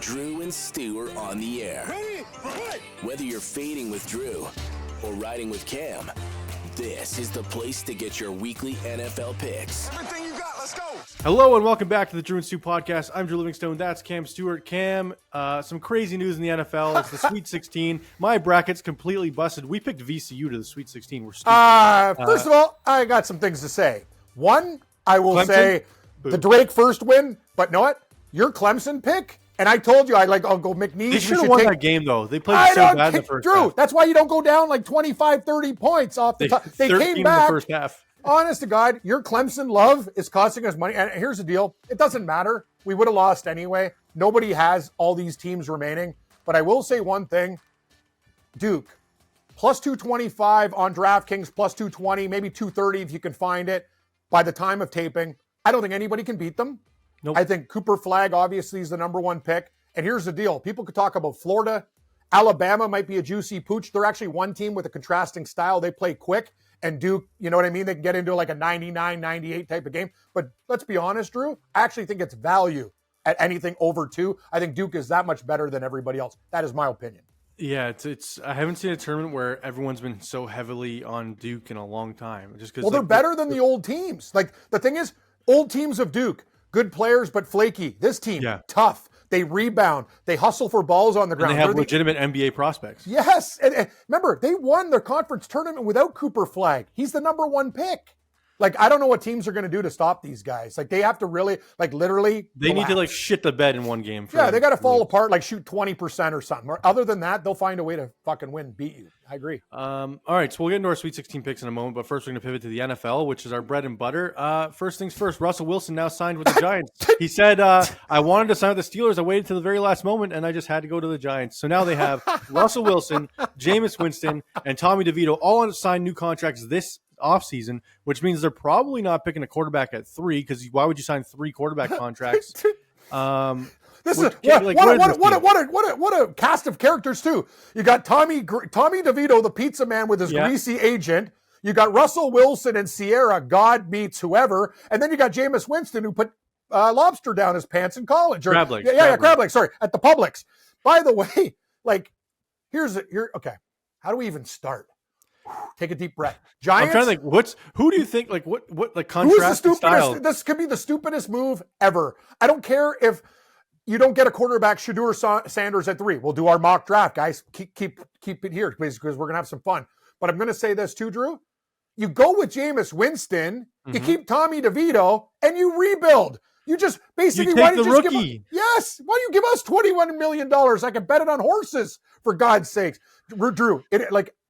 Drew and Stu are on the air. Ready? Whether you're fading with Drew or riding with Cam, this is the place to get your weekly NFL picks. Everything you got, let's go. Hello and welcome back to the Drew and Stu podcast. I'm Drew Livingstone. That's Cam Stewart. Cam, some crazy news in the NFL. It's the Sweet 16. My bracket's completely busted. We picked VCU to the Sweet 16. We're stupid. First of all, I got some things to say. One, I will Clemson? say Boo. the Drake first win, but know what? Your Clemson pick, and I told you I'll go McNeese. They should have won that game, though. They played so bad in the first Drew, half. that's why you don't go down like 25, 30 points off the top. They 13 came back. in the first half. Honest to God, your Clemson love is costing us money. And here's the deal. It doesn't matter. We would have lost anyway. Nobody has all these teams remaining. But I will say one thing. Duke, plus 225 on DraftKings, plus 220, maybe 230 if you can find it by the time of taping. I don't think anybody can beat them. Nope. I think Cooper Flagg obviously is the number one pick. And here's the deal. People could talk about Florida. Alabama might be a juicy pooch. They're actually one team with a contrasting style. They play quick. And Duke, you know what I mean? They can get into like a 99, 98 type of game. But let's be honest, Drew, I actually think it's value at anything over 2. I think Duke is that much better than everybody else. That is my opinion. Yeah, it's. I haven't seen a tournament where everyone's been so heavily on Duke in a long time. Just because, They're better than the old teams. Like, the thing is, old teams of Duke, good players but flaky. This team, tough. They rebound. They hustle for balls on the ground. And they have legitimate NBA prospects. Yes. And remember, they won their conference tournament without Cooper Flagg. He's the number one pick. Like, I don't know what teams are going to do to stop these guys. Like, they have to really, like, literally They need to, like, shit the bed in one game. They got to fall apart, like shoot 20% or something. Or other than that, they'll find a way to fucking win, beat you. I agree. All right, so we'll get into our Sweet 16 picks in a moment, but first we're going to pivot to the NFL, which is our bread and butter. First things first, Russell Wilson now signed with the Giants. He said, I wanted to sign with the Steelers. I waited to the very last moment, and I just had to go to the Giants. So now they have Russell Wilson, Jameis Winston, and Tommy DeVito all on signed new contracts this offseason, which means they're probably not picking a quarterback at 3, because why would you sign 3 quarterback contracts? This is what a cast of characters too. You got Tommy DeVito, the pizza man, with his greasy agent. You got Russell Wilson and Sierra, God meets whoever, and then you got Jameis Winston, who put lobster down his pants in college. Crab legs. Crab legs. Sorry, at the Publix. By the way, like okay. How do we even start? Take a deep breath. Giants. I'm trying to think. Who do you think? Like what? Like Who's the contrast stupidest? style? This could be the stupidest move ever. I don't care if you don't get a quarterback, Shadur Sanders at 3. We'll do our mock draft, guys. Keep it here because we're gonna have some fun. But I'm gonna say this too, Drew. You go with Jameis Winston. You keep Tommy DeVito, and you rebuild. You just basically take why don't the you rookie. Yes. Why don't you give us $21 million? I can bet it on horses, for God's sakes. Drew,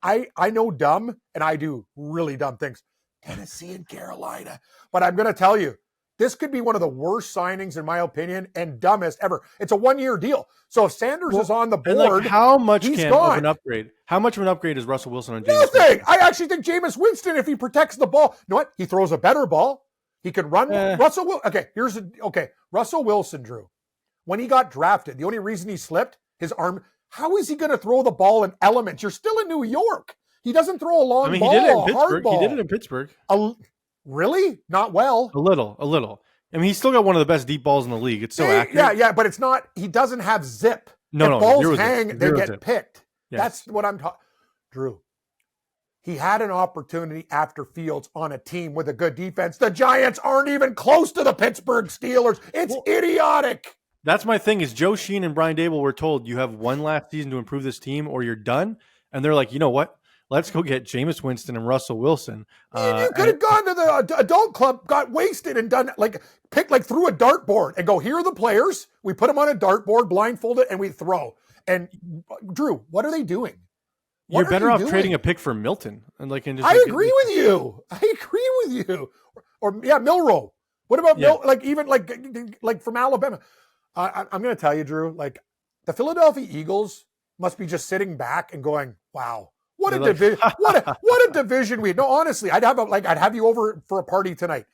I know dumb, and I do really dumb things. Tennessee and Carolina. But I'm going to tell you, this could be one of the worst signings, in my opinion, and dumbest ever. It's a 1-year deal. So if Sanders is on the board, how much he's of gone. an upgrade? How much of an upgrade is Russell Wilson on Jameis Nothing. Winston? I actually think Jameis Winston, if he protects the ball, you know what? He throws a better ball. He could run. Russell Wilson, Drew. When he got drafted, the only reason he slipped, his arm. How is he going to throw the ball in elements? You're still in New York. He doesn't throw a long ball. He did it in a hard Pittsburgh. ball. He did it in Pittsburgh. Really? Not well. A little. I mean, he's still got one of the best deep balls in the league. It's so accurate. Yeah, but it's not. He doesn't have zip. No, balls hang, they get zip. picked. Yes. That's what I'm talking. Drew. He had an opportunity after Fields on a team with a good defense. The Giants aren't even close to the Pittsburgh Steelers. It's idiotic. That's my thing is Joe Sheen and Brian Dable were told you have one last season to improve this team or you're done. And they're like, you know what? Let's go get Jameis Winston and Russell Wilson. You could have gone to the adult club, got wasted and done through a dartboard and go, here are the players. We put them on a dartboard, blindfolded, and we throw. And Drew, what are they doing? You're better off trading a pick for Milton. I agree with you. Or Milroe. What about like from Alabama? I'm going to tell you, Drew, like the Philadelphia Eagles must be just sitting back and going, wow, what a division. what a division we. No, honestly, I'd have you over for a party tonight.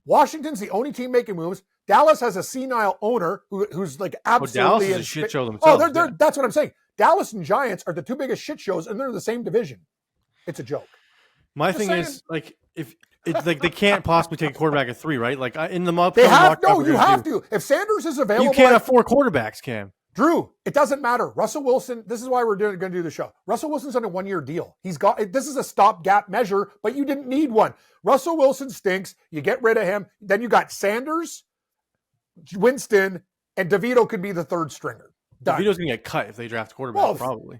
Washington's the only team making moves. Dallas has a senile owner who's like absolutely Dallas is a shit show themselves. That's what I'm saying. Dallas and Giants are the two biggest shit shows, and they're in the same division. It's a joke. My thing is, like, if it's like they can't possibly take a quarterback at 3, right? Like in the month, they have no. You have to. If Sanders is available, you can't have 4 quarterbacks, Cam. Drew, it doesn't matter. Russell Wilson, this is why we're going to do the show. Russell Wilson's on a 1-year deal. This is a stopgap measure, but you didn't need one. Russell Wilson stinks. You get rid of him. Then you got Sanders, Winston, and DeVito could be the third stringer. Done. DeVito's going to get cut if they draft a quarterback, probably.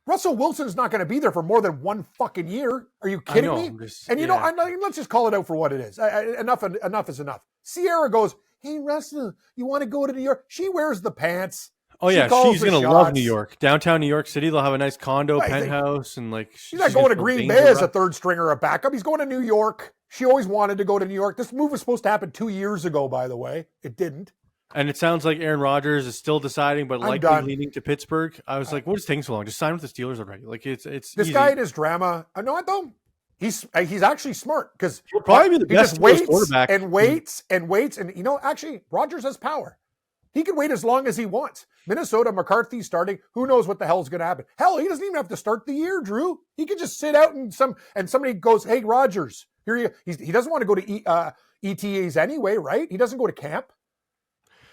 Russell Wilson's not going to be there for more than 1 fucking year. Are you kidding me? Let's just call it out for what it is. Enough is enough. Sierra goes, hey, Russell, you want to go to New York? She wears the pants. Oh, yeah, she's going to love New York. Downtown New York City, they'll have a nice condo, penthouse, and she's not going to Green Bay as a third stringer or a backup. He's going to New York. She always wanted to go to New York. This move was supposed to happen 2 years ago, by the way. It didn't. And it sounds like Aaron Rodgers is still deciding, but likely leaning to Pittsburgh. I was like, what is taking so long? Just sign with the Steelers already. Like it's this easy. Guy and his drama. I know what though. He's actually smart because he'll probably be the best quarterback. And waits. And actually, Rodgers has power. He can wait as long as he wants. Minnesota, McCarthy starting. Who knows what the hell is going to happen? Hell, he doesn't even have to start the year, Drew. He can just sit out and somebody goes, "Hey, Rodgers, here you." He doesn't want to go to ETAs anyway, right? He doesn't go to camp.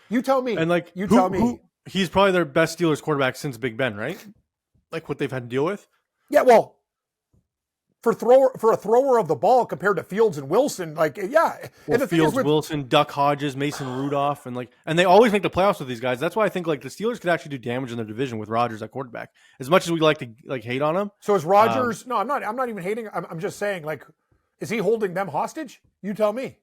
You tell me. And tell me. He's probably their best Steelers quarterback since Big Ben, right? Like what they've had to deal with. Yeah, well, for a thrower of the ball compared to Fields and Wilson, and Fields, Wilson, Duck Hodges, Mason Rudolph, and they always make the playoffs with these guys. That's why I think the Steelers could actually do damage in their division with Rodgers at quarterback. As much as we like to hate on him. So is Rodgers? No, I'm not even hating. I'm just saying, is he holding them hostage? You tell me.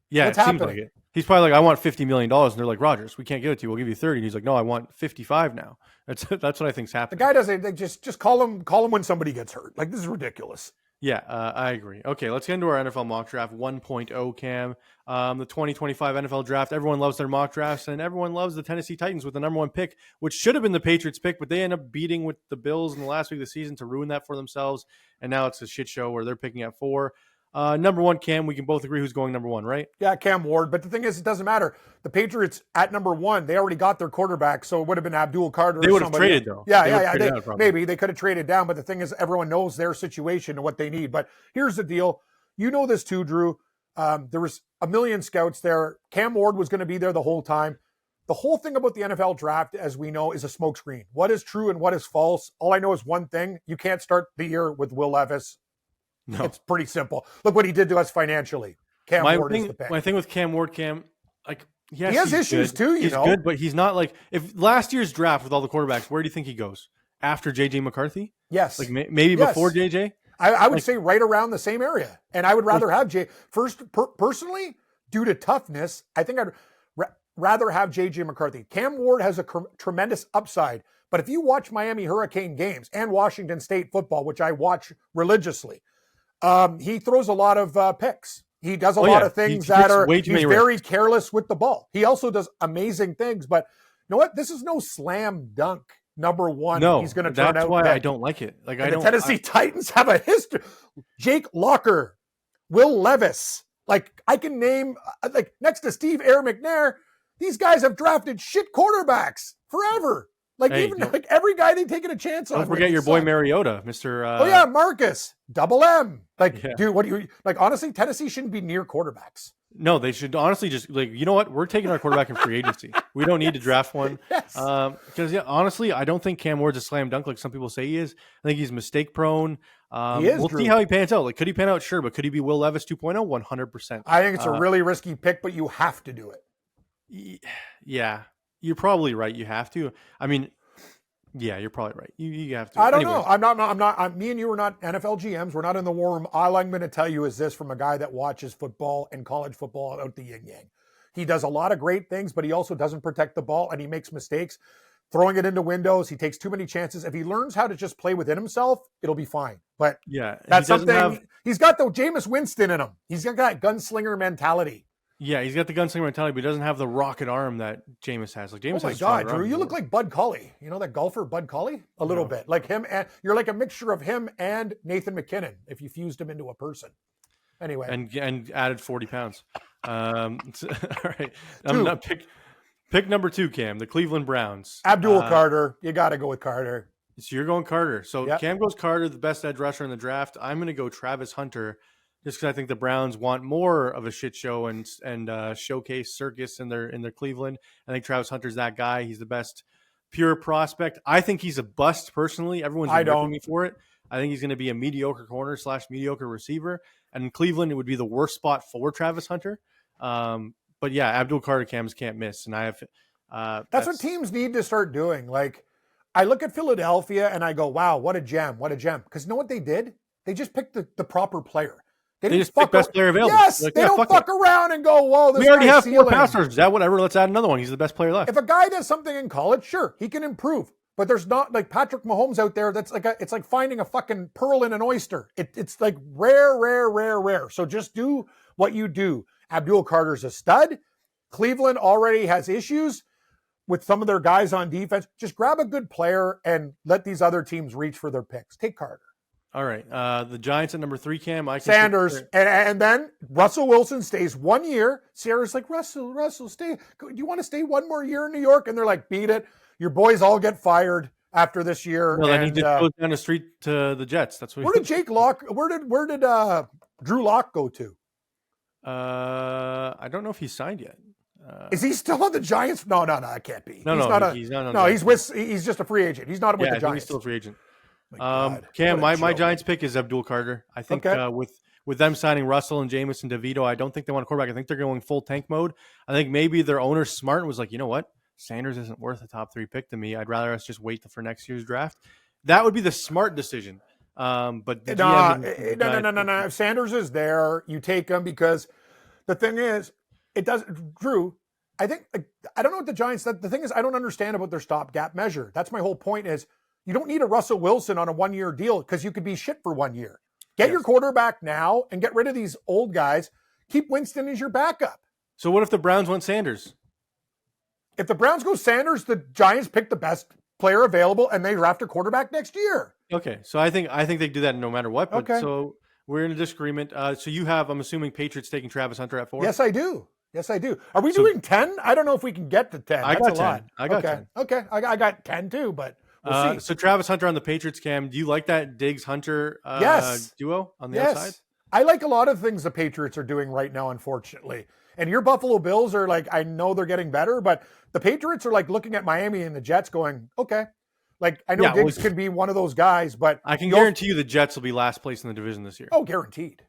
Yeah, what's happening? Seems like it. He's probably I want $50 million, and they're like, Rodgers, we can't give it to you. We'll give you 30. And he's like, no, I want 55 now. That's what I think's happening. The guy doesn't. They just call him when somebody gets hurt. This is ridiculous. Yeah, I agree. Okay, let's get into our NFL mock draft 1.0, Cam. The 2025 NFL draft. Everyone loves their mock drafts, and everyone loves the Tennessee Titans with the number 1 pick, which should have been the Patriots pick, but they end up beating with the Bills in the last week of the season to ruin that for themselves. And now it's a shit show where they're picking at 4. Number 1, Cam, we can both agree who's going number 1, right? Yeah, Cam Ward. But the thing is, it doesn't matter. The Patriots at number 1, they already got their quarterback, so it would have been Abdul Carter. They would have traded, though. Yeah. Maybe they could have traded down, but the thing is, everyone knows their situation and what they need. But here's the deal. You know this too, Drew. There was a million scouts there. Cam Ward was going to be there the whole time. The whole thing about the NFL draft, as we know, is a smokescreen. What is true and what is false? All I know is one thing. You can't start the year with Will Levis. No. It's pretty simple. Look what he did to us financially. Cam Ward is the pick. My thing with Cam Ward, yes, he has issues too. He's good, but he's not if last year's draft with all the quarterbacks, where do you think he goes? After JJ McCarthy? Yes. Maybe before JJ? I would say right around the same area. And I would rather have personally, due to toughness, I think I'd rather have JJ McCarthy. Cam Ward has a tremendous upside. But if you watch Miami Hurricane games and Washington State football, which I watch religiously, he throws a lot of picks. He does a lot of things he's very careless with the ball. He also does amazing things, but you know what? This is no slam dunk. Number 1, no, he's going to turn out. That's why I don't like it. The Tennessee Titans have a history. Jake Locker, Will Levis. I can name next to Steve Air McNair. These guys have drafted shit quarterbacks forever. Every guy they've taken a chance on. Don't forget your boy Mariota, Mr. Oh yeah, Marcus, double M. Dude, what do you honestly? Tennessee shouldn't be near quarterbacks. No, they should honestly just you know what? We're taking our quarterback in free agency. We don't need to draft one. Yes. Because honestly, I don't think Cam Ward's a slam dunk like some people say he is. I think he's mistake prone. He is. We'll see how he pans out. Could he pan out? Sure, but could he be Will Levis 2.0? 100%. I think it's a really risky pick, but you have to do it. Yeah. You're probably right. You have to. I mean, yeah, you're probably right. You have to. I don't know. I'm not. Me and you are not NFL GMs. We're not in the war room. All I'm going to tell you is this from a guy that watches football and college football out the yin yang. He does a lot of great things, but he also doesn't protect the ball and he makes mistakes. Throwing it into windows, he takes too many chances. If he learns how to just play within himself, it'll be fine. But yeah, that's something. He's got the Jameis Winston in him. He's got that gunslinger mentality. Yeah, he's got the gunslinger mentality, but he doesn't have the rocket arm that Jameis has. Jameis oh my God, Drew, you look like Bud Colley. You know that golfer, Bud Colley? A little bit. Like him, and you're like a mixture of him and Nathan McKinnon if you fused him into a person. Anyway. And added 40 pounds. All right. I'm not pick number 2, Cam, the Cleveland Browns. Abdul Carter. You got to go with Carter. So you're going Carter. So yep. Cam goes Carter, the best edge rusher in the draft. I'm going to go Travis Hunter. Just because I think the Browns want more of a shit show and showcase circus in their Cleveland. I think Travis Hunter's that guy. He's the best pure prospect. I think he's a bust personally. Everyone's been ripping me for it. I think he's going to be a mediocre corner / mediocre receiver. And in Cleveland, it would be the worst spot for Travis Hunter. But yeah, Abdul Carter Cams can't miss. And I have that's what teams need to start doing. Like, I look at Philadelphia and I go, wow, what a gem. What a gem. Because you know what they did? They just picked the proper player. They just pick best player available. Yes, like, they don't fuck around and go, whoa, this we already have ceiling. 4 passers. Is that whatever? Let's add another one. He's the best player left. If a guy does something in college, sure, he can improve. But there's not like Patrick Mahomes out there. That's like it's like finding a fucking pearl in an oyster. It's like rare. So just do what you do. Abdul Carter's a stud. Cleveland already has issues with some of their guys on defense. Just grab a good player and let these other teams reach for their picks. Take Carter. All right. The Giants at number 3, Cam. Sanders. And then Russell Wilson stays 1 year. Sierra's like, Russell, stay. Do you want to stay 1 more year in New York? And they're like, beat it. Your boys all get fired after this year. Well, then he just goes down the street to the Jets. That's what. Where did Jake Locke? Where did Drew Lock go to? I don't know if he's signed yet. Is he still on the Giants? No, it can't be. He's not. He's just a free agent. He's not with the Giants. He's still a free agent. Cam, my Giants pick is Abdul Carter. I think with them signing Russell and Jameson DeVito, I don't think they want a quarterback. I think they're going full tank mode. I think maybe their owner smart and was like, you know what? Sanders isn't worth a top 3 pick to me. I'd rather us just wait for next year's draft. That would be the smart decision. But no. If Sanders is there, you take him because the thing is, it does. Drew, I think I don't know what the Giants. The thing is, I don't understand about their stopgap measure. That's my whole point. Is you don't need a Russell Wilson on a 1-year deal because you could be shit for 1 year. Get your quarterback now and get rid of these old guys. Keep Winston as your backup. So what if the Browns want Sanders? If the Browns go Sanders, the Giants pick the best player available and they draft a quarterback next year. Okay, so I think they do that no matter what. But so we're in a disagreement. So you have, I'm assuming, Patriots taking Travis Hunter at 4. Yes, I do. Are we doing 10? I don't know if we can get to 10. I got 10. I got 10. Okay, I got 10 too, but we'll see. So Travis Hunter on the Patriots, Cam. Do you like that Diggs Hunter duo on the outside? I like a lot of things the Patriots are doing right now, unfortunately. And your Buffalo Bills are like, I know they're getting better, but the Patriots are like looking at Miami and the Jets going, okay. Like, I know Diggs can be one of those guys, but I can guarantee you the Jets will be last place in the division this year. Oh, guaranteed.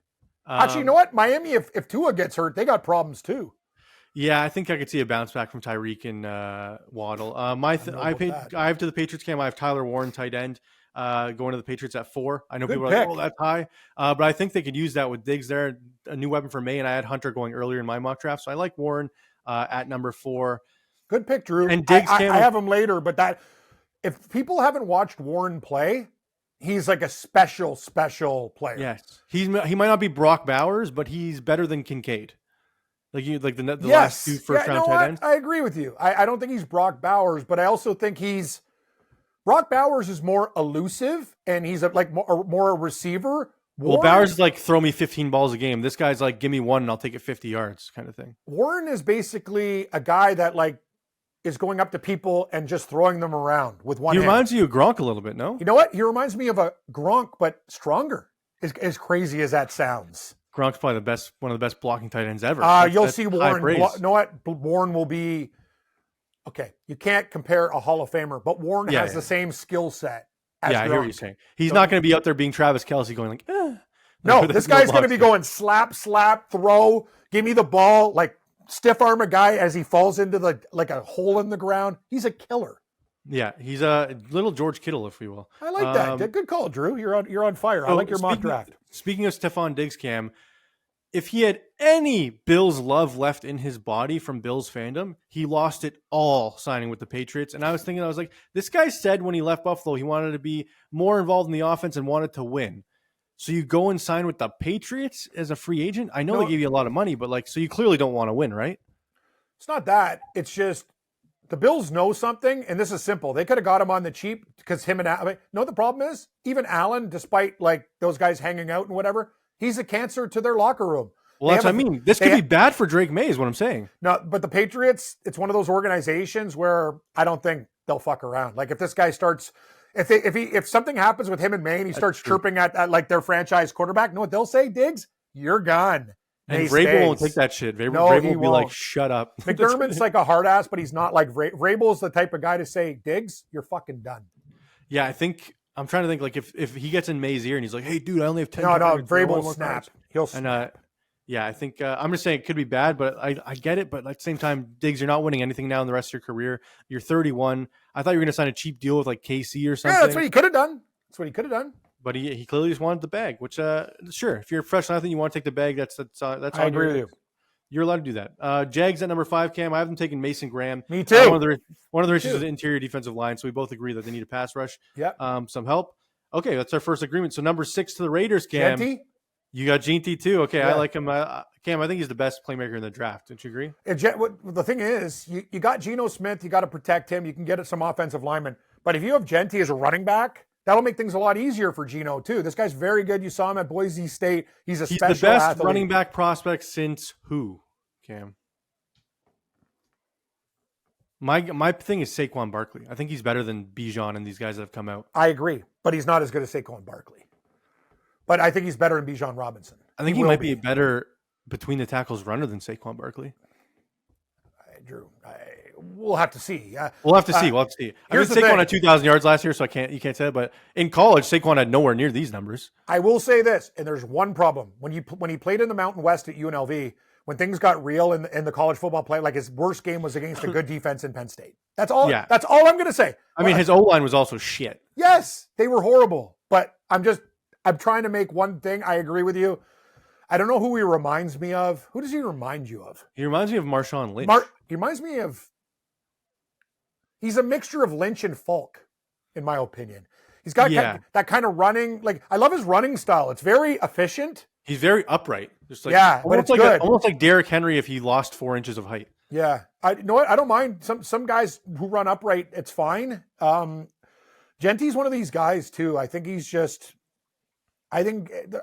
Actually, you know what? Miami, if Tua gets hurt, they got problems too. Yeah, I think I could see a bounce back from Tyreek and Waddle. I have to the Patriots, Cam. I have Tyler Warren, tight end, going to the Patriots at 4. I know people are like, oh, that's high. But I think they could use that with Diggs there, a new weapon for May, and I had Hunter going earlier in my mock draft. So I like Warren at number 4. Good pick, Drew. And Diggs I have him later, but if people haven't watched Warren play, he's like a special player. Yes. He might not be Brock Bowers, but he's better than Kincaid. The last 2 first-round tight ends. I agree with you. I don't think he's Brock Bowers, but I also think Brock Bowers is more elusive, and he's more a receiver. Well, Bowers is like, throw me 15 balls a game. This guy's like, give me 1 and I'll take it 50 yards kind of thing. Warren is basically a guy that is going up to people and just throwing them around with one hand. He reminds you of Gronk a little bit, no? You know what? He reminds me of a Gronk, but stronger, as crazy as that sounds. Gronk's probably one of the best blocking tight ends ever. You'll see Warren. You know what? Warren will be okay. You can't compare a Hall of Famer, but Warren has the same skill set as Gronk. I hear what you're saying. He's not going to be out there being Travis Kelce going like, No, this guy's going to be going slap, throw, give me the ball, like stiff arm a guy as he falls into like a hole in the ground. He's a killer. Yeah, he's a little George Kittle, if we will. I like that. Good call, Drew. You're on fire. I like your mock draft. Speaking of Stefon Diggs, Cam, if he had any Bills love left in his body from Bills fandom, he lost it all signing with the Patriots. And I was like, this guy said when he left Buffalo, he wanted to be more involved in the offense and wanted to win. So you go and sign with the Patriots as a free agent? I know they gave you a lot of money, but so you clearly don't want to win, right? It's not that. It's just the Bills know something, and this is simple. They could have got him on the cheap because him and Allen. No, the problem is, even Allen, despite those guys hanging out and whatever, he's a cancer to their locker room. Well, that's what I mean. This could be bad for Drake May is what I'm saying. No, but the Patriots, it's one of those organizations where I don't think they'll fuck around. Like if this guy starts, if something happens with him and May and he starts chirping at their franchise quarterback, you know what they'll say? Diggs, you're gone. And He Vrabel won't stays. take that shit. No, Vrabel he will be like, won't. shut up. McDermott's like a hard ass, but he's not like Vrabel's the type of guy to say, Diggs, you're fucking done. Yeah, I think I'm trying to think like if he gets in May's ear and he's like, hey, dude, I only have 10. No, targets, Vrabel more will snap. cards. He'll And snap. yeah, I think I'm just saying it could be bad, but I get it. But at the same time, Diggs, you're not winning anything now in the rest of your career. You're 31. I thought you were going to sign a cheap deal with like KC or something. Yeah, that's what he could have done. But he clearly just wanted the bag, which sure, if you're a professional athlete, you want to take the bag. That's I agree with you. You're allowed to do that. Jags at number 5, Cam. I haven't taken Mason Graham. Me too. One of the issues is the interior defensive line, so we both agree that they need a pass rush. Yeah. Some help. Okay, that's our first agreement. So number 6 to the Raiders, Cam. Genty? You got Genty too. Okay, Yeah. I like him. Cam, I think he's the best playmaker in the draft. Don't you agree? The thing is, you got Geno Smith. You got to protect him. You can get some offensive linemen. But if you have Genty as a running back, that'll make things a lot easier for Geno too. This guy's very good. You saw him at Boise State. He's the best athlete. running back prospect since who, Cam? My thing is Saquon Barkley. I think he's better than Bijan and these guys that have come out. I agree, but he's not as good as Saquon Barkley. But I think he's better than Bijan Robinson. I think he might be a better between the tackles runner than Saquon Barkley. Drew, we'll have to see. We'll have to see. I mean, Saquon had 2,000 yards last year, so you can't say that. But in college, Saquon had nowhere near these numbers. I will say this, and there's one problem. When he played in the Mountain West at UNLV, when things got real in the college football play, like his worst game was against a good defense in Penn State. That's all. Yeah. That's all I'm going to say. I mean, his O-line was also shit. Yes, they were horrible. But I'm trying to make one thing. I agree with you. I don't know who he reminds me of. Who does he remind you of? He reminds me of Marshawn Lynch. He reminds me of. He's a mixture of Lynch and Falk, in my opinion. He's got that kind of running. Like, I love his running style. It's very efficient. He's very upright. Just like, but it's good. Almost like Derrick Henry if he lost 4 inches of height. Yeah. You know what? I don't mind. Some guys who run upright, it's fine. Genty's one of these guys, too. I think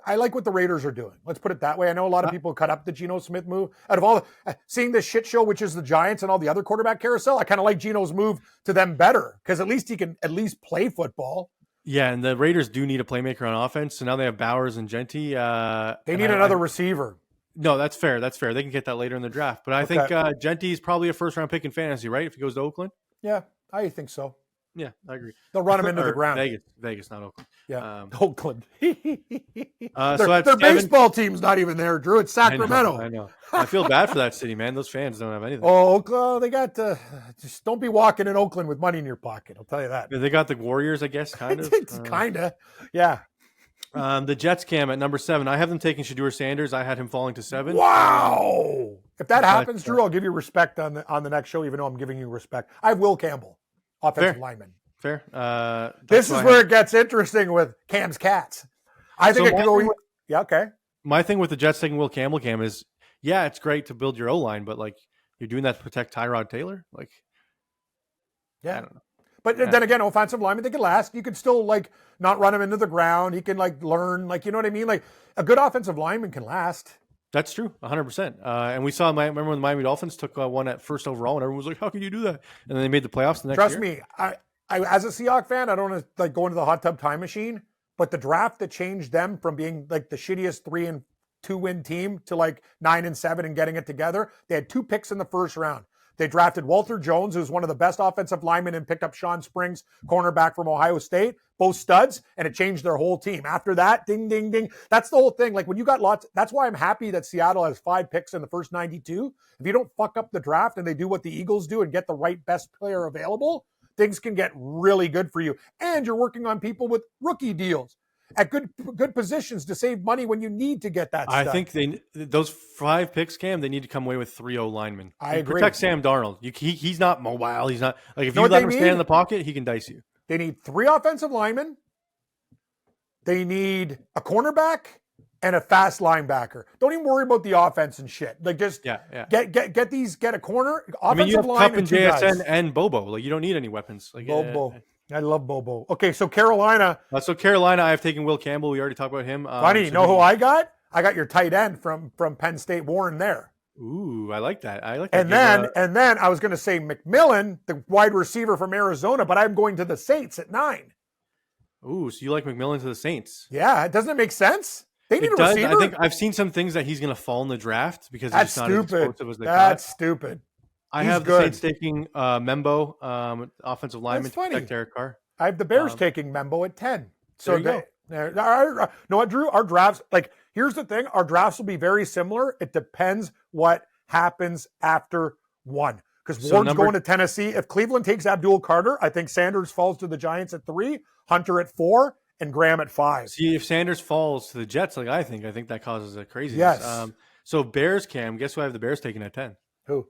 I like what the Raiders are doing. Let's put it that way. I know a lot of people cut up the Geno Smith move. Out of all seeing this shit show, which is the Giants and all the other quarterback carousel, I kind of like Geno's move to them better because at least he can at least play football. Yeah, and the Raiders do need a playmaker on offense. So now they have Bowers and Genty. They need another receiver. No, that's fair. They can get that later in the draft. But I think Genty is probably a first-round pick in fantasy, right? If he goes to Oakland? Yeah, I think so. Yeah, I agree. They'll run him into the ground. Vegas, not Oakland. Yeah, Oakland. Their baseball team's not even there, Drew. It's Sacramento. I know. I feel bad for that city, man. Those fans don't have anything. Oh, Oakland, they got just don't be walking in Oakland with money in your pocket. I'll tell you that. They got the Warriors, I guess, kind of. Kind of, yeah. The Jets, Cam, at number 7. I have them taking Shedeur Sanders. I had him falling to 7. Wow. If that happens, Drew, I'll give you respect on the next show, even though I'm giving you respect. I have Will Campbell, offensive lineman. Fair. This is where it gets interesting with Cam's Cats. I think it could go. Yeah, okay. My thing with the Jets taking Will Campbell, Cam, is it's great to build your O-line, but like you're doing that to protect Tyrod Taylor. Like, I don't know. But then again, offensive lineman, they can last. You could still like not run him into the ground. He can like learn, like, you know what I mean? Like a good offensive lineman can last. That's true, 100%. And we saw, remember when the Miami Dolphins took one at first overall, and everyone was like, "How can you do that?" And then they made the playoffs the next year. Trust me, I as a Seahawks fan, I don't want to like go into the hot tub time machine. But the draft that changed them from being like the shittiest 3-2 win team to like 9-7 and getting it together, they had 2 picks in the first round. They drafted Walter Jones, who's one of the best offensive linemen, and picked up Sean Springs, cornerback from Ohio State, both studs, and it changed their whole team. After that, ding, ding, ding. That's the whole thing. Like when you got lots, that's why I'm happy that Seattle has 5 picks in the first 92. If you don't fuck up the draft and they do what the Eagles do and get the right best player available, things can get really good for you. And you're working on people with rookie deals at good positions to save money when you need to get that stuff. I think those 5 picks, Cam, they need to come away with 3 O-linemen. I agree. Protect Sam Darnold. He's not mobile. He's not like if you let him stand in the pocket, he can dice you. They need 3 offensive linemen. They need a cornerback and a fast linebacker. Don't even worry about the offense and shit. Like just get a corner, offensive line, Kupp and JSN and Bobo. Like you don't need any weapons. Like Bobo. I love Bobo. Okay, so Carolina. I have taken Will Campbell. We already talked about him. Funny, you know who I got? I got your tight end from Penn State, Warren there. Ooh, I like that. And then I was going to say McMillan, the wide receiver from Arizona, but I'm going to the Saints at 9. Ooh, so you like McMillan to the Saints? Yeah, doesn't it make sense? They need It a does. receiver. I think I've seen some things that he's going to fall in the draft because he's That's just not as stupid. explosive as they That's thought. stupid. I He's have the good. Saints taking Membo, offensive lineman, to protect Derek Carr. I have the Bears taking Membo at 10. So there you know what, Drew? Our drafts, like, here's the thing. Our drafts will be very similar. It depends what happens after 1. Because Ward's going to Tennessee. If Cleveland takes Abdul Carter, I think Sanders falls to the Giants at 3, Hunter at 4, and Graham at 5. See, if Sanders falls to the Jets, like I think that causes a craziness. Yes. So Bears, Cam, guess who I have the Bears taking at 10? Who?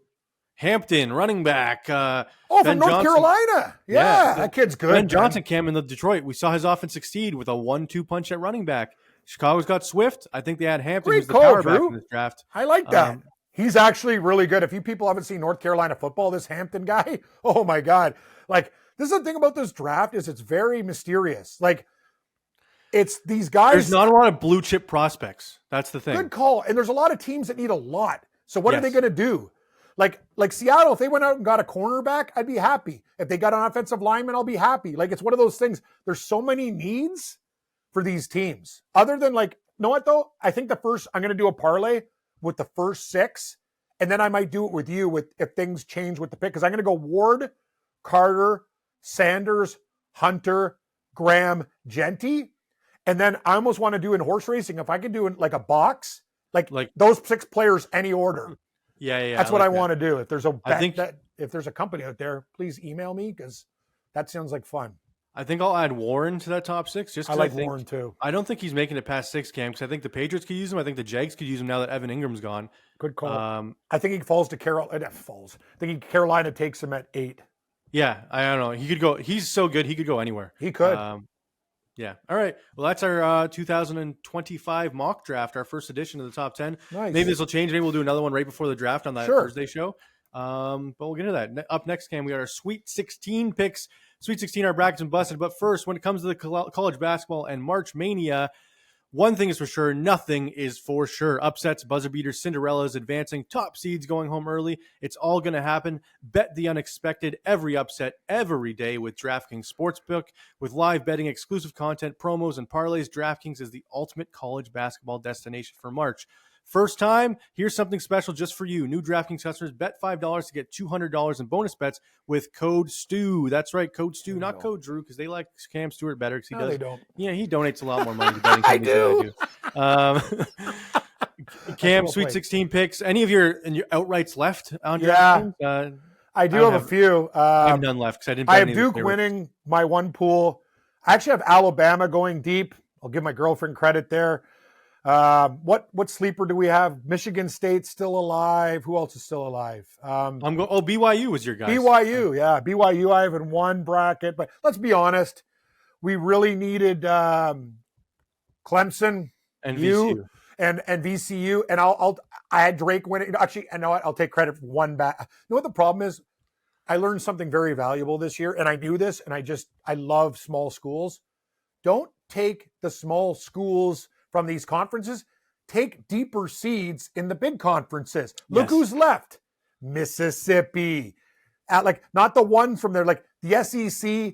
Hampton, running back. From North Carolina. Yeah, that kid's good. Ben Johnson, Cam, in the Detroit. We saw his offense succeed with a 1-2 punch at running back. Chicago's got Swift. I think they had Hampton, who's the power back in this draft. I like that. He's actually really good. If you people haven't seen North Carolina football, this Hampton guy, oh my God. Like, this is the thing about this draft is it's very mysterious. Like, it's these guys. There's not a lot of blue chip prospects. That's the thing. Good call. And there's a lot of teams that need a lot. So what are they going to do? Like Seattle, if they went out and got a cornerback, I'd be happy. If they got an offensive lineman, I'll be happy. Like, it's one of those things. There's so many needs for these teams. Other than, like, you know what though? I think I'm going to do a parlay with the first 6, and then I might do it with you if things change with the pick, because I'm going to go Ward, Carter, Sanders, Hunter, Graham, Genty, and then I almost want to do in horse racing, if I could do in like a box, like those 6 players, any order. Yeah. That's what I want to do. If there's if there's a company out there, please email me, because that sounds like fun. I think I'll add Warren to that top 6. Just I like Warren too. I don't think he's making it past 6, Cam, because I think the Patriots could use him. I think the Jags could use him now that Evan Ingram's gone. Good call. I think he falls to Carolina. I think Carolina takes him at 8. Yeah, I don't know. He could go. He's so good. He could go anywhere. He could. Yeah. All right. Well, that's our 2025 mock draft, our first edition of the top 10. Nice. Maybe this will change. Maybe we'll do another one right before the draft on that Thursday show. But we'll get into that. Up next, Cam, we got our Sweet 16 picks. Sweet 16, our brackets and busted. But first, when it comes to the college basketball and March Mania, one thing is for sure, nothing is for sure. Upsets, buzzer beaters, Cinderellas, advancing, top seeds going home early. It's all going to happen. Bet the unexpected every upset every day with DraftKings Sportsbook. With live betting, exclusive content, promos, and parlays, DraftKings is the ultimate college basketball destination for March. First time, here's something special just for you. New DraftKings customers, bet $5 to get $200 in bonus bets with code STU. That's right, code STU, not code Drew, because they like Cam Stewart better. Because they don't. Yeah, he donates a lot more money to betting companies than I do. Cam, Sweet 16 picks. Any of your outrights left on DraftKings? I do have a few. I have none left because I didn't. I have Duke winning my one pool. I actually have Alabama going deep. I'll give my girlfriend credit there. What sleeper do we have? Michigan State still alive. Who else is still alive? BYU was your guy. BYU, yeah. BYU I have in one bracket, but let's be honest. We really needed Clemson and VCU. And VCU. And I had Drake winning. Actually, I know what? I'll take credit for one back. You know what the problem is? I learned something very valuable this year, and I knew this, and I love small schools. Don't take the small schools from these conferences. Take deeper seeds in the big conferences. Look who's left. Mississippi. Not the one from there, like the SEC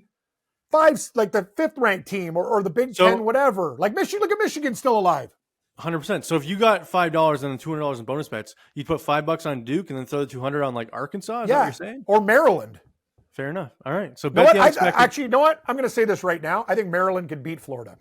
5, like the 5th ranked team or the Big Ten, whatever. Like Michigan, look at Michigan still alive. 100%. So if you got $5 and then $200 in bonus bets, you'd put $5 on Duke and then throw the $200 on like Arkansas. Is that what you're saying? Or Maryland. Fair enough. All right. So bet the unexpected. Actually, you know what? I'm going to say this right now. I think Maryland could beat Florida.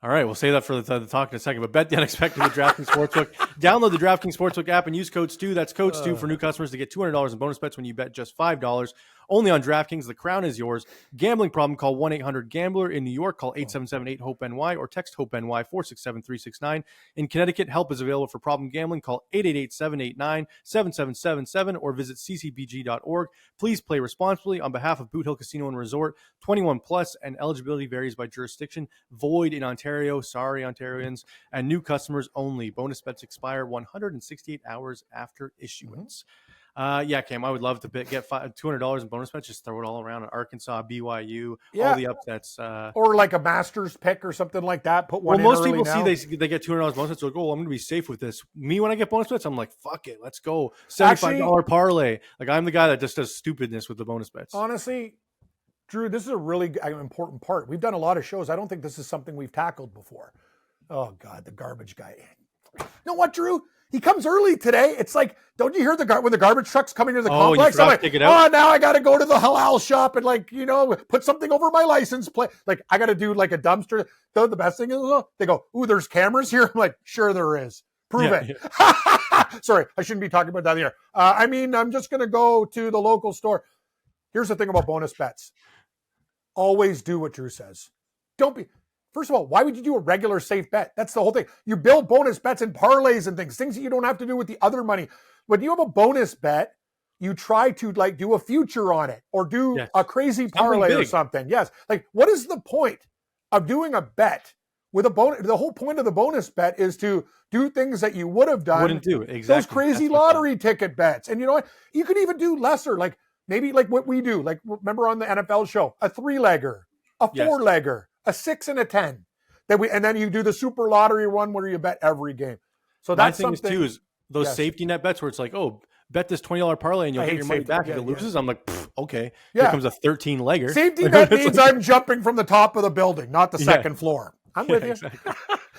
All right, we'll save that for the talk in a second. But bet the unexpected with DraftKings Sportsbook. Download the DraftKings Sportsbook app and use code STU. That's code STU for new customers to get $200 in bonus bets when you bet just $5. Only on DraftKings. The crown is yours. Gambling problem? Call 1-800-GAMBLER. In New York, call 877-8-HOPE-NY or text HOPE-NY 467-369. In Connecticut, help is available for problem gambling. Call 888-789-7777 or visit ccbg.org. Please play responsibly. On behalf of Boot Hill Casino and Resort, 21 plus, and eligibility varies by jurisdiction. Void in Ontario. Sorry, Ontarians. And new customers only. Bonus bets expire 168 hours after issuance. Cam, I would love to get $200 in bonus bets. Just throw it all around on Arkansas, BYU, all the upsets. Or like a Masters pick or something like that. Put one in most early people now. See they get $200 bonus bets. So I'm going to be safe with this. Me, when I get bonus bets, I'm like, fuck it. Let's go. $75 parlay. Like, I'm the guy that just does stupidness with the bonus bets. Honestly, Drew, this is a really important part. We've done a lot of shows. I don't think this is something we've tackled before. Oh, God, the garbage guy. You know what, Drew? He comes early today. It's like, don't you hear when the garbage truck's coming to the complex? I'm like, now I got to go to the halal shop and put something over my license plate. Like, I got to do like a dumpster. The best thing is, they go, ooh, there's cameras here. I'm like, sure there is. Prove it. Yeah. Sorry, I shouldn't be talking about that here. I'm just going to go to the local store. Here's the thing about bonus bets. Always do what Drew says. Don't be... First of all, why would you do a regular safe bet? That's the whole thing. You build bonus bets and parlays and things that you don't have to do with the other money. When you have a bonus bet, you try to do a future on it or do a crazy parlay or something. Yes. Like, what is the point of doing a bet with a bonus? The whole point of the bonus bet is to do things that you would have done. Wouldn't do. Exactly. Those crazy lottery ticket bets. And you know what? You could even do lesser, like maybe like what we do. Like, remember on the NFL show, a 3-legger, a 4-legger. A 6 and a 10. And then you do the super lottery one where you bet every game. So that's my thing is too is those safety net bets where it's like, oh, bet this $20 parlay and you'll get your money back if it loses. I'm like, okay. Here comes a 13-legger. Safety net means I'm jumping from the top of the building, not the second floor. I'm with you. Exactly.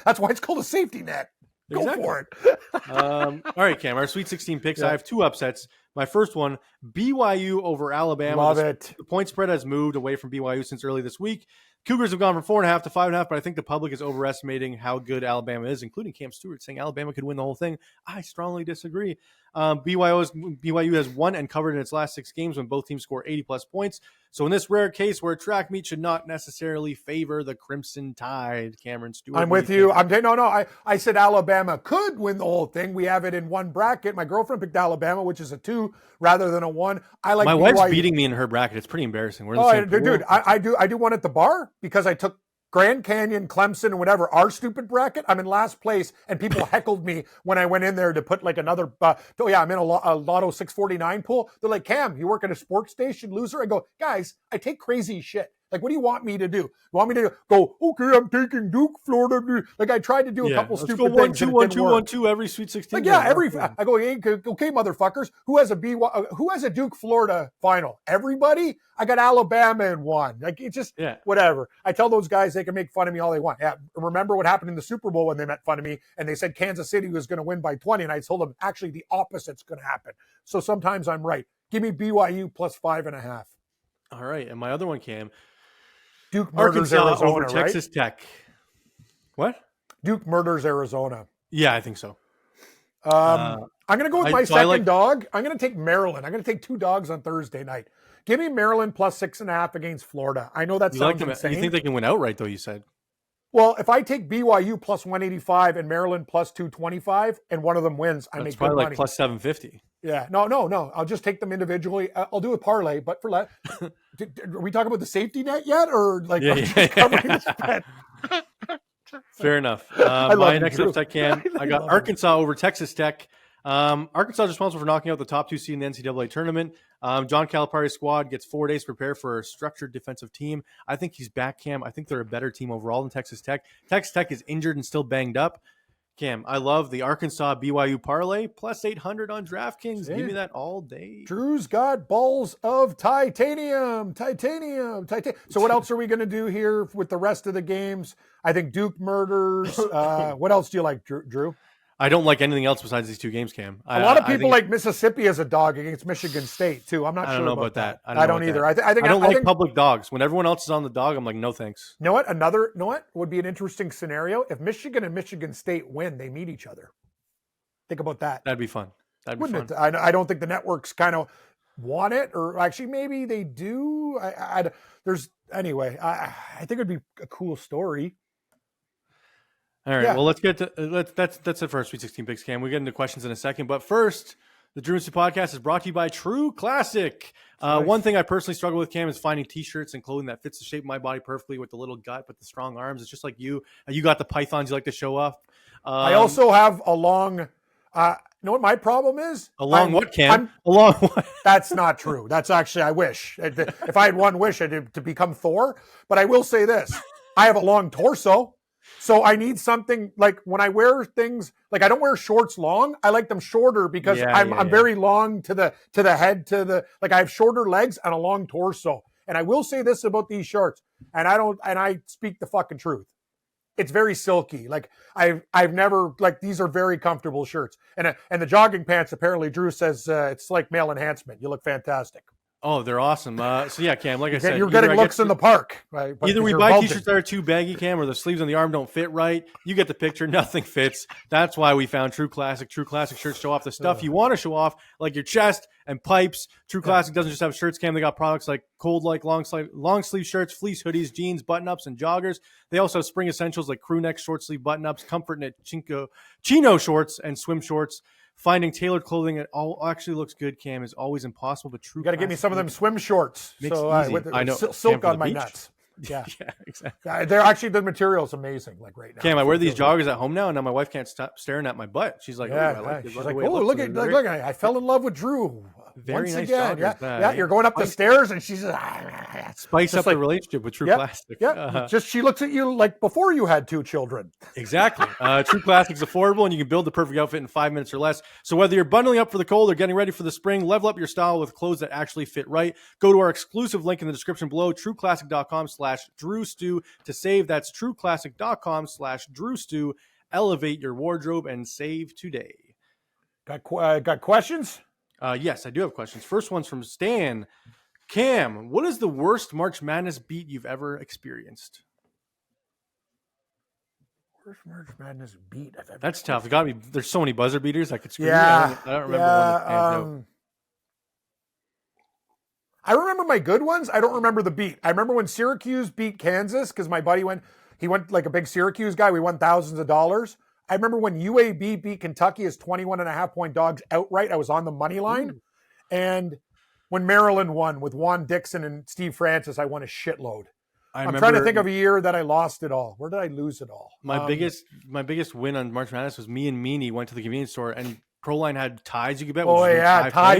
That's why it's called a safety net. Go for it. All right, Cam, our Sweet 16 picks. Yeah. I have 2 upsets. My first one, BYU over Alabama. Love it. The point spread has moved away from BYU since early this week. Cougars have gone from 4.5 to 5.5, but I think the public is overestimating how good Alabama is, including Cam Stewart saying Alabama could win the whole thing. I strongly disagree. BYU has won and covered in its last 6 games when both teams score 80-plus points. So in this rare case where track meet should not necessarily favor the Crimson Tide, Cameron Stewart. I'm with you. I said Alabama could win the whole thing. We have it in one bracket. My girlfriend picked Alabama, which is a 2 rather than a 1. I like my BYU. Wife's beating me in her bracket. It's pretty embarrassing. We're in the same pool. Dude, I do one at the bar because I took Grand Canyon, Clemson, and whatever, our stupid bracket. I'm in last place, and people heckled me when I went in there to put like another, I'm in a Lotto 649 pool. They're like, Cam, you work at a sports station, loser? I go, guys, I take crazy shit. Like, what do you want me to do? You want me to go, okay, I'm taking Duke, Florida. Like, I tried to do a couple stupid things. 1-2 every Sweet 16. Like, I go, hey, okay, motherfuckers. Who has a Duke, Florida final? Everybody? I got Alabama in 1. Like, it's just whatever. I tell those guys they can make fun of me all they want. Yeah, remember what happened in the Super Bowl when they made fun of me and they said Kansas City was going to win by 20, and I told them actually the opposite's going to happen. So sometimes I'm right. Give me BYU plus 5.5. All right, and my other one, Cam. Duke murders Arkansas Arizona, over Texas Tech. What? Duke murders Arizona. Yeah, I think so. I'm going to go with my second dog. I'm going to take Maryland. I'm going to take 2 dogs on Thursday night. Give me Maryland plus 6.5 against Florida. I know that sounds insane. You think they can win outright, though, you said? Well, if I take BYU plus 185 and Maryland plus 225 and one of them wins, I make good money. Like plus 750. Yeah. No. I'll just take them individually. I'll do a parlay, but are we talking about the safety net yet? Or like covering the spread? Fair enough. My next upset, Cam. I got Arkansas over Texas Tech. Arkansas is responsible for knocking out the top 2 seed in the NCAA tournament. John Calipari's squad gets 4 days to prepare for a structured defensive team. I think he's back, Cam. I think they're a better team overall than Texas Tech. Texas Tech is injured and still banged up. Cam, I love the Arkansas BYU parlay plus 800 on DraftKings. Give me that all day. Drew's got balls of titanium. So what else are we going to do here with the rest of the games? I think Duke murders. What else do you like, Drew? I don't like anything else besides these 2 games, Cam. A lot of people like Mississippi as a dog against Michigan State, too. I'm not sure about that. I don't either. I don't like public dogs. When everyone else is on the dog, I'm like, no thanks. You know what would be an interesting scenario? If Michigan and Michigan State win, they meet each other. Think about that. That'd be fun. Wouldn't it? I don't think the networks kind of want it, or actually maybe they do. I think it'd be a cool story. All right. Yeah. Well, let's get to that's it for our Sweet 16 picks, Cam. We'll get into questions in a second, but first, the Drew and Stu podcast is brought to you by True Classic. Nice. One thing I personally struggle with, Cam, is finding T-shirts and clothing that fits the shape of my body perfectly with the little gut but the strong arms. It's just like you. You got the pythons you like to show off. I also have a long. You know what my problem is? What, Cam? Along what? That's not true. That's actually, I wish. If I had one wish, I'd to become Thor. But I will say this: I have a long torso. So I need something like when I wear things, like I don't wear shorts long. I like them shorter because I'm very long to the head, I have shorter legs and a long torso. And I will say this about these shirts, and I speak the fucking truth. it's very silky. Like I've never like these are very comfortable shirts. And the jogging pants apparently Drew says it's like male enhancement. You look fantastic. Oh, they're awesome. So yeah, Cam, like I said, you're getting looks in the park. Right? Either we buy t-shirts that are too baggy, Cam, or the sleeves on the arm don't fit right. You get the picture. Nothing fits. That's why we found True Classic. True Classic shirts show off the stuff you want to show off, like your chest and pipes. True Classic doesn't just have shirts, Cam. They got products like cold-like long sleeve shirts, fleece hoodies, jeans, button-ups, and joggers. They also have spring essentials like crew neck, short sleeve button-ups, comfort knit chino shorts, and swim shorts. Finding tailored clothing that all actually looks good, Cam, is always impossible. But True, you got to give me some of them swim shorts. Makes so it easy. with I know silk on my nuts. Yeah, yeah, exactly. They're actually the material's amazing. Like right now, Cam, I wear these joggers at home now, and now my wife can't stop staring at my butt. She's like, yeah, I like she's like, oh, look at I fell in love with Drew. Very once nice again. joggers, You're going up the stairs, and she's spice up the relationship with True Classic. Yeah, just she looks at you like before you had 2 children. Exactly. True Classic's affordable, and you can build the perfect outfit in 5 minutes or less. So whether you're bundling up for the cold or getting ready for the spring, level up your style with clothes that actually fit right. Go to our exclusive link in the description below, trueclassic.com/DrewStew to save. That's trueclassic.com/DrewStew. Elevate your wardrobe and save today. Got questions? Yes, I do have questions. First one's from Stan. Cam, what is the worst March Madness beat you've ever experienced? Worst March Madness beat I've ever That's tough. It got me. There's so many buzzer beaters. I could screw yeah, I don't remember one that stands out. I remember my good ones. I don't remember the beat. I remember when Syracuse beat Kansas because my buddy went like a big Syracuse guy. We won thousands of dollars. I remember when UAB beat Kentucky as 21.5-point dogs outright. I was on the money line. Ooh. And when Maryland won with Juan Dixon and Steve Francis, I won a shitload. I'm trying to think of a year that I lost it all. Where did I lose it all? My biggest win on March Madness was me and Meanie went to the convenience store and Proline had ties you could bet. Oh yeah, tie.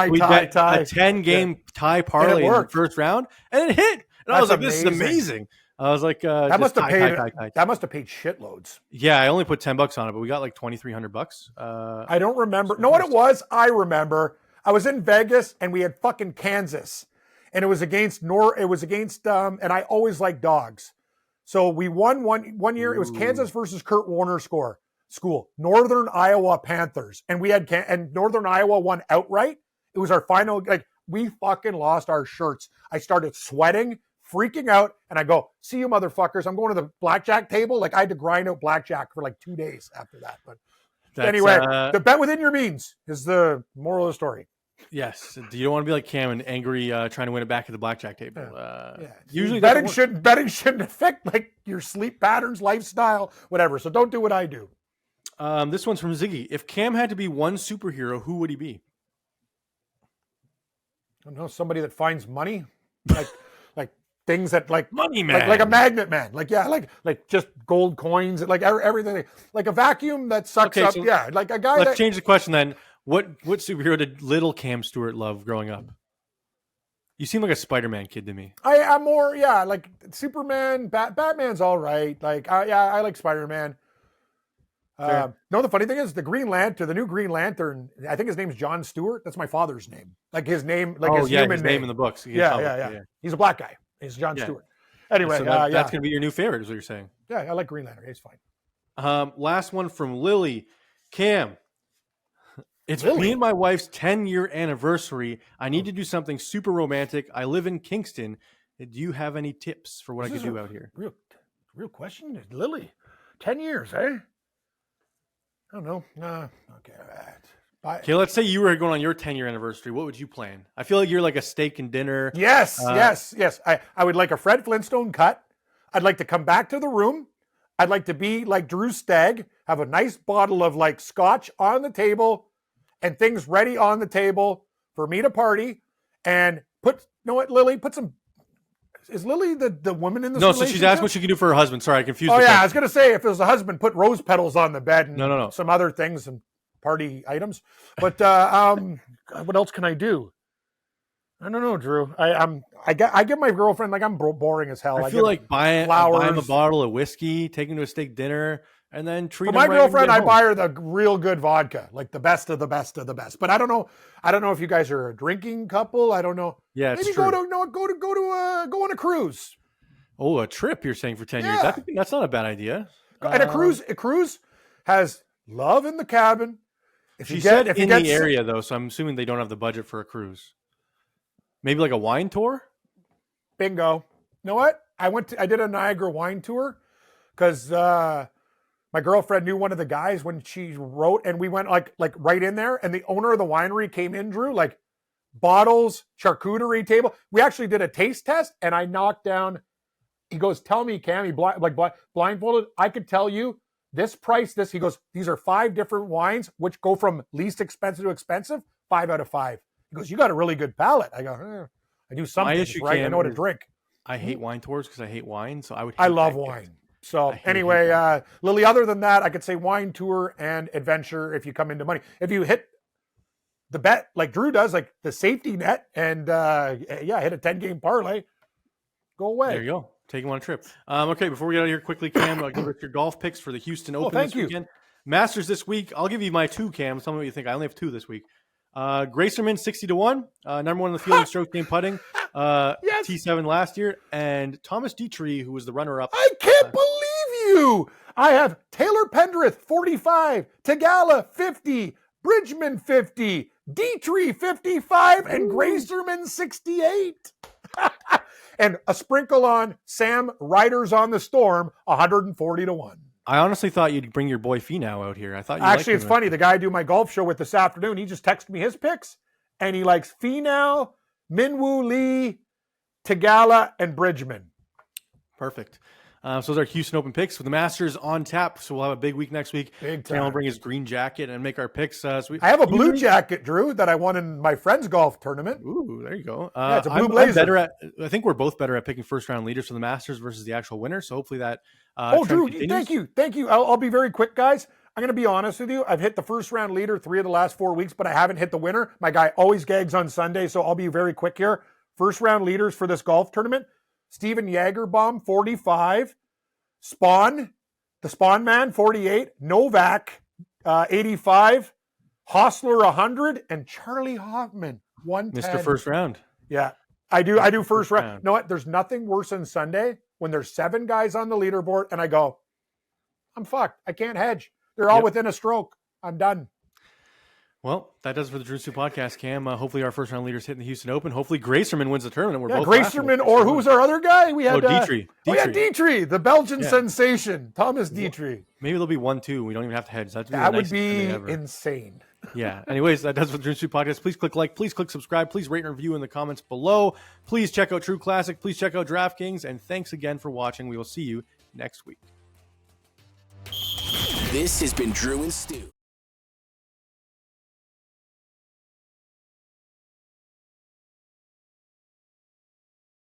We bet a 10-game tie parlay in the first round, and it hit. And I was like, "This is amazing." I was like, that must have paid shitloads. Yeah, I only put $10 on it, but we got like $2,300. I don't remember. Know what it was? I remember. I was in Vegas and we had fucking Kansas, and it was against and I always like dogs, so we won one year. It was Kansas versus Kurt Warner school, Northern Iowa Panthers, and we had and Northern Iowa won outright. It was our final. Like we fucking lost our shirts. I started sweating, freaking out, and I go, "See you, motherfuckers! I'm going to the blackjack table." Like I had to grind out blackjack for like 2 days after that. But anyway, the bet within your means is the moral of the story. Yes, you don't want to be like Cam and angry trying to win it back at the blackjack table. Usually, betting shouldn't affect like your sleep patterns, lifestyle, whatever. So don't do what I do. This one's from Ziggy. If Cam had to be one superhero, who would he be? I don't know, somebody that finds money, like things that like money man, like a magnet man, like just gold coins, like everything, like a vacuum that sucks up. So like a guy. Let's change the question then. What superhero did little Cam Stewart love growing up? You seem like a Spider-Man kid to me. I'm more like Superman. Batman's all right. Like I like Spider-Man. No, the funny thing is the new Green Lantern, I think his name's John Stewart. That's my father's name. Like his name, like his human name in the books. Yeah. He's a black guy. He's John Stewart. Anyway, so that's going to be your new favorite is what you're saying. Yeah, I like Green Lantern. He's fine. Last one from Lily. Cam, it's me and my wife's 10-year anniversary. I need to do something super romantic. I live in Kingston. Do you have any tips for what I could do out here? Real question? Lily, 10 years, eh? I don't know. Okay. Okay, let's say you were going on your 10-year anniversary. What would you plan? I feel like you're like a steak and dinner. Yes. I would like a Fred Flintstone cut. I'd like to come back to the room. I'd like to be like Drew Stagg, have a nice bottle of like scotch on the table and things ready on the table for me to party and Lily, is Lily the woman in this relationship? So she's asking what she can do for her husband. Sorry, I confused her. I was going to say, if it was a husband, put rose petals on the bed and no. some other things and party items. But what else can I do? I don't know, Drew. I get my girlfriend, like I'm boring as hell. I feel like buying a bottle of whiskey, taking to a steak dinner, and then treat my girlfriend. I buy her the real good vodka, like the best of the best of the best. But I don't know if you guys are a drinking couple. I don't know. Yeah, maybe true. go on a cruise. Oh, a trip you're saying for 10 years. That's not a bad idea. And a cruise has love in the cabin. She said in the area, though, so I'm assuming they don't have the budget for a cruise. Maybe like a wine tour? Bingo. You know what? I did a Niagara wine tour because my girlfriend knew one of the guys when she wrote, and we went like right in there, and the owner of the winery came in, Drew, like bottles, charcuterie table. We actually did a taste test, and I knocked down. He goes, "Tell me, Cam," he blindfolded. I could tell you this price, this. He goes, "These are 5 different wines, which go from least expensive to expensive. 5 out of 5." He goes, "You got a really good palate." I go, "I do something right. Cam, I know what to drink." I hate wine tours because I hate wine, so I love wine. So anyway, Lily, other than that, I could say wine tour and adventure if you come into money. If you hit the bet like Drew does, like the safety net, and hit a 10-game parlay, go away. There you go. Take him on a trip. Okay, before we get out of here quickly, Cam, give us your golf picks for the Houston Open this weekend. Masters this week. I'll give you my 2, Cam. Tell me what you think. I only have 2 this week. Grayserman 60-1, number 1 in the field in stroke game putting. Yes. T7 last year, and Thomas Dietrich, who was the runner-up. I can't believe you. I have Taylor Pendrith 45, Tagala 50, Bridgman 50, Dietrich 55, and Grayserman 68. And a sprinkle on Sam Riders on the Storm 140-1. I honestly thought you'd bring your boy Finau out here. I thought actually it's funny. The guy I do my golf show with this afternoon, he just texted me his picks, and he likes Finau, Minwoo Lee, Tagala, and Bridgman. Perfect. So those are Houston Open picks with the Masters on tap. So we'll have a big week next week. Big time. Cam will bring his green jacket and make our picks. I have a blue jacket, Drew, that I won in my friend's golf tournament. Ooh, there you go. It's a blue blazer. I think we're both better at picking first-round leaders for the Masters versus the actual winner. So hopefully that Drew, continues. thank you. I'll be very quick, guys. I'm going to be honest with you. I've hit the first-round leader 3 of the last 4 weeks, but I haven't hit the winner. My guy always gags on Sunday, so I'll be very quick here. First-round leaders for this golf tournament: Steven Jagerbaum, 45. Spawn, the Spawn Man, 48. Novak, 85. Hostler, 100. And Charlie Hoffman, 110. Mr. First Round. Yeah, I do first round. You know what? There's nothing worse than Sunday when there's 7 guys on the leaderboard and I go, I'm fucked. I can't hedge. They're all within a stroke. I'm done. Well, that does it for the Drew Stew podcast, Cam. Hopefully our first round leaders hitting the Houston Open. Hopefully Grayserman wins the tournament. We're both Grayserman, or who's our other guy? We had Dietrich. Dietrich, the Belgian sensation, Thomas Dietrich. Maybe there'll be 1-2. We don't even have to hedge. That would be insane. Yeah. Anyways, that does it for the Drew Stew podcast. Please click like. Please click subscribe. Please rate and review in the comments below. Please check out True Classic. Please check out DraftKings. And thanks again for watching. We will see you next week. This has been Drew and Stew.